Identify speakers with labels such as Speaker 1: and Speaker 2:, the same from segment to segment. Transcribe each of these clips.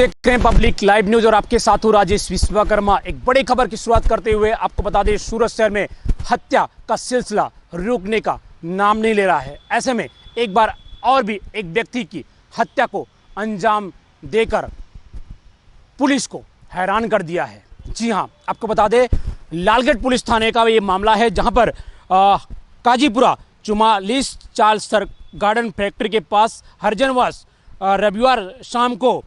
Speaker 1: देख रहे हैं पब्लिक लाइव न्यूज और आपके साथ हूं राजेश विश्वकर्मा। एक बड़ी खबर की शुरुआत करते हुए आपको बता दें, सूरत शहर में हत्या का सिलसिला रुकने का नाम नहीं ले रहा है। ऐसे में एक बार और भी एक व्यक्ति की हत्या को अंजाम देकर पुलिस को हैरान कर दिया है। जी हां, आपको बता दें, लालगेट पुलिस थाने का ये मामला है, जहां पर काजीपुरा 44 चार्ल्स गार्डन फैक्ट्री के पास हरजनवास रविवार शाम को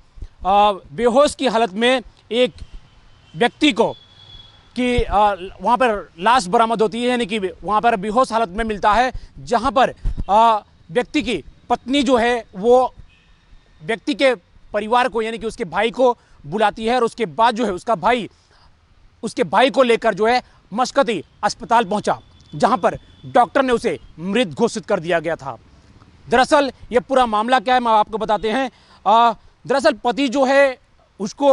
Speaker 1: बेहोश की हालत में एक व्यक्ति को कि वहाँ पर लाश बरामद होती है, यानी कि वहाँ पर बेहोश हालत में मिलता है, जहाँ पर व्यक्ति की पत्नी जो है वो व्यक्ति के परिवार को यानी कि उसके भाई को बुलाती है और उसके बाद जो है उसके भाई को लेकर जो है मस्कती अस्पताल पहुँचा, जहाँ पर डॉक्टर ने उसे मृत घोषित कर दिया गया था। दरअसल ये पूरा मामला क्या है, मैं आपको बताते हैं। दरअसल पति जो है उसको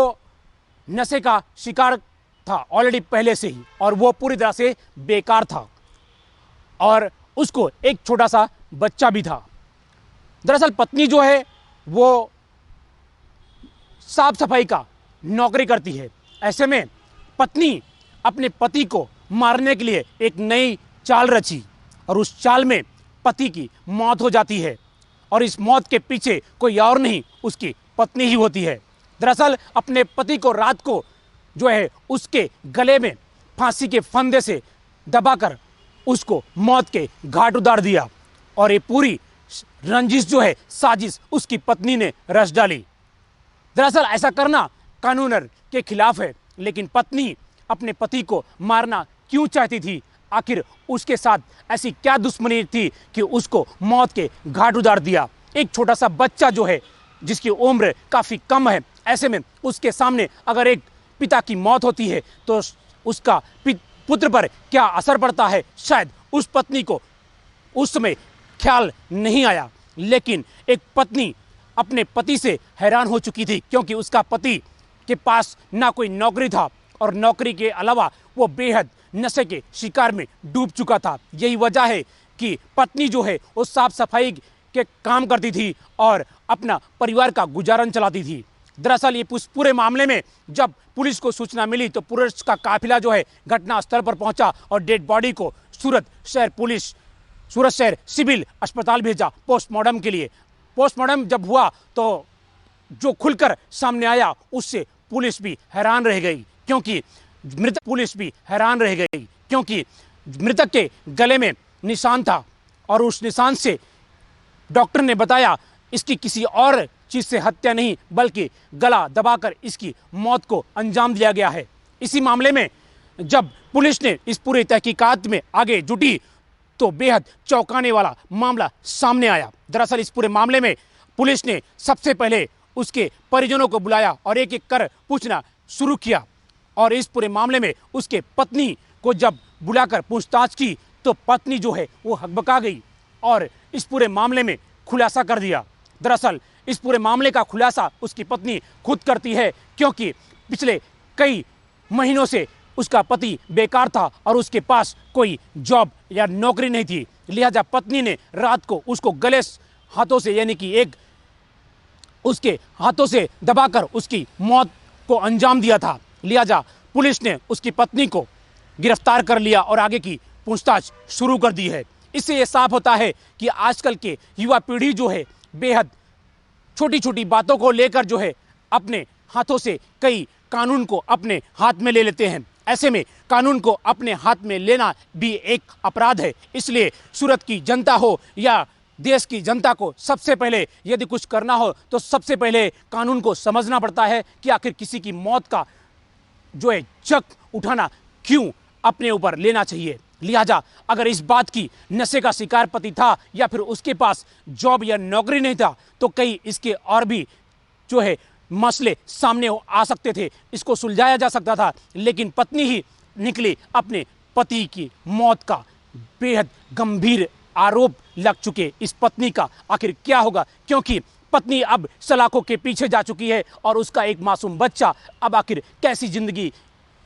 Speaker 1: नशे का शिकार था ऑलरेडी पहले से ही, और वो पूरी तरह से बेकार था और उसको एक छोटा सा बच्चा भी था। दरअसल पत्नी जो है वो साफ सफाई का नौकरी करती है। ऐसे में पत्नी अपने पति को मारने के लिए एक नई चाल रची और उस चाल में पति की मौत हो जाती है, और इस मौत के पीछे कोई और नहीं, उसकी पत्नी ही होती है। दरअसल अपने पति को रात को जो है उसके गले में फांसी के फंदे से दबाकर उसको मौत के घाट उतार दिया, और ये पूरी रंजिश जो है, साजिश उसकी पत्नी ने रच डाली। दरअसल ऐसा करना कानून के खिलाफ है, लेकिन पत्नी अपने पति को मारना क्यों चाहती थी? आखिर उसके साथ ऐसी क्या दुश्मनी थी कि उसको मौत के घाट उतार दिया? एक छोटा सा बच्चा जो है जिसकी उम्र काफ़ी कम है, ऐसे में उसके सामने अगर एक पिता की मौत होती है तो उसका पुत्र पर क्या असर पड़ता है, शायद उस पत्नी को उस समय ख्याल नहीं आया। लेकिन एक पत्नी अपने पति से हैरान हो चुकी थी, क्योंकि उसका पति के पास ना कोई नौकरी था और नौकरी के अलावा वो बेहद नशे के शिकार में डूब चुका था। यही वजह है कि पत्नी जो है वो साफ सफाई के काम करती थी और अपना परिवार का गुजारन चलाती थी। दरअसल ये पूरे मामले में जब पुलिस को सूचना मिली तो पुलिस का काफिला जो है घटना स्थल पर पहुंचा और डेड बॉडी को सूरत शहर सिविल अस्पताल भेजा पोस्टमार्टम के लिए। पोस्टमार्टम जब हुआ तो जो खुलकर सामने आया उससे पुलिस भी हैरान रह गई, क्योंकि मृतक के गले में निशान था और उस निशान से डॉक्टर ने बताया इसकी किसी और चीज से हत्या नहीं, बल्कि गला दबाकर इसकी मौत को अंजाम दिया गया है। इसी मामले में जब पुलिस ने इस पूरी तहकीकात में आगे जुटी तो बेहद चौंकाने वाला मामला सामने आया। दरअसल इस पूरे मामले में पुलिस ने सबसे पहले उसके परिजनों को बुलाया और एक एक कर पूछना शुरू किया, और इस पूरे मामले में उसके पत्नी को जब बुलाकर पूछताछ की तो पत्नी जो है वो हकबका गई और इस पूरे मामले में खुलासा कर दिया। दरअसल इस पूरे मामले का खुलासा उसकी पत्नी खुद करती है, क्योंकि पिछले कई महीनों से उसका पति बेकार था और उसके पास कोई जॉब या नौकरी नहीं थी। लिहाजा पत्नी ने रात को उसको गले हाथों से यानी कि एक उसके हाथों से दबाकर उसकी मौत को अंजाम दिया था। लिहाजा पुलिस ने उसकी पत्नी को गिरफ्तार कर लिया और आगे की पूछताछ शुरू कर दी है। इससे ये साफ होता है कि आजकल के युवा पीढ़ी जो है बेहद छोटी छोटी बातों को लेकर जो है अपने हाथों से कई कानून को अपने हाथ में ले लेते हैं। ऐसे में कानून को अपने हाथ में लेना भी एक अपराध है। इसलिए सूरत की जनता हो या देश की जनता को सबसे पहले यदि कुछ करना हो तो सबसे पहले कानून को समझना पड़ता है कि आखिर किसी की मौत का जो है चक उठाना क्यों अपने ऊपर लेना चाहिए। लिहाजा अगर इस बात की नशे का शिकार पति था या फिर उसके पास जॉब या नौकरी नहीं था तो कई इसके और भी जो है मसले सामने आ सकते थे, इसको सुलझाया जा सकता था, लेकिन पत्नी ही निकली अपने पति की मौत का। बेहद गंभीर आरोप लग चुके इस पत्नी का आखिर क्या होगा, क्योंकि पत्नी अब सलाखों के पीछे जा चुकी है और उसका एक मासूम बच्चा अब आखिर कैसी जिंदगी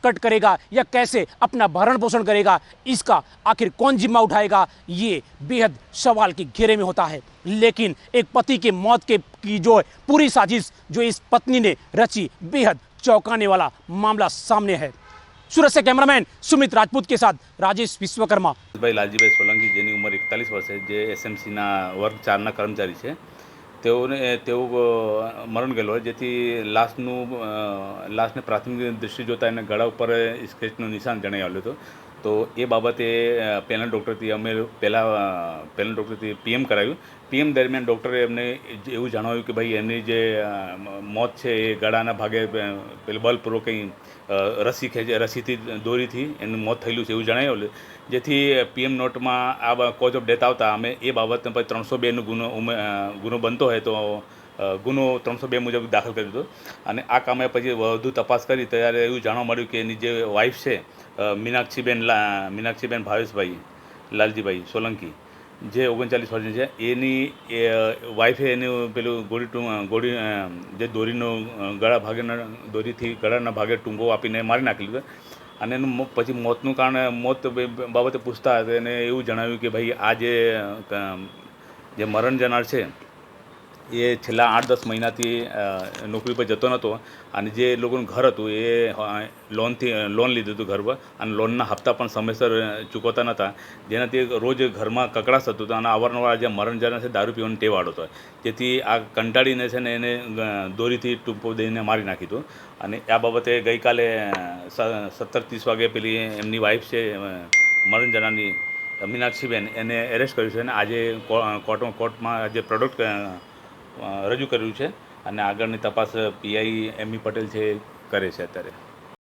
Speaker 1: कट करेगा या कैसे अपना भरण पोषण करेगा, इसका आखिर कौन जिम्मा उठाएगा, ये बेहद सवाल के घेरे में होता है। लेकिन एक पति के मौत के की जो पूरी साजिश जो इस पत्नी ने रची, बेहद चौंकाने वाला मामला सामने है। सूरत से कैमरामैन सुमित राजपूत के साथ राजेश विश्वकर्मा।
Speaker 2: ભાઈ લાલજીભાઈ સોલંકી જેની ઉંમર 41 વર્ષ છે, જે એસએમસીના વર્ગ 4ના કર્મચારી છે, તેઓ મરણ ગયેલો હોય, જેથી લાશને પ્રાથમિક દૃષ્ટિ જોતાં એને ગળા ઉપર સ્કેચનું નિશાન જણાઈ આવ્યું હતું। તો એ બાબતે પેનલ ડૉક્ટરથી અમે પહેલાં પેનલ ડૉક્ટરથી પીએમ કરાવ્યું। પીએમ દરમિયાન ડૉક્ટરે એમને એવું જણાવ્યું કે ભાઈ એમની જે મોત છે એ ગળાના ભાગે પેલું બલપૂર્વક કંઈ રસીથી દોરીથી એનું મોત થયેલું છે એવું જણાવ્યું, જેથી પીએમ નોટમાં આ કોઝ ઓફ ડેથ આવતા અમે એ બાબતને પછી 302નો ગુનો બનતો હોય તો ગુનો 302 મુજબ દાખલ કર્યો હતો। અને આ કામે પછી વધુ તપાસ કરી ત્યારે એવું જાણવા મળ્યું કે એની જે વાઈફ છે મીનાક્ષીબેન ભાવેશભાઈ લાલજીભાઈ સોલંકી, જે 39 વર્ષની છે, એની વાઈફે એનું પેલું ગોળી જે દોરીનો દોરીથી ગળાના ભાગે ટૂંગો આપીને મારી નાખેલું હતું। અને એનું પછી મોતનું કારણ મોત બાબતે પૂછતા એને એવું જણાવ્યું કે ભાઈ આ જે મરણ જનાર છે એ છેલ્લા 8-10 મહિનાથી નોકરી પર જતો નહોતો, અને જે લોકોનું ઘર હતું એ લોન લીધું હતું ઘર પર, અને લોનના હપ્તા પણ સમયસર ચૂકવતા નહોતા, જેનાથી રોજ ઘરમાં કકડાશ થતું હતું, અને અવારનવાર જે મરણ જનાર છે દારૂ પીવાનો ટેવ હતો, જેથી આ કંટાળીને છે ને એને દોરીથી ટૂંપો દઈને મારી નાખી હતું। અને આ બાબતે ગઈકાલે 17:30 વાગે પેલી એમની વાઈફ છે મરણ જનારની મીનાક્ષીબેન એને એરેસ્ટ કર્યું છે, અને આજે કોર્ટમાં જે પ્રોડક્ટ રજૂ કર્યું છે, અને આગળની તપાસ પીઆઈ એમઈ પટેલ છે કરે છે અત્યારે।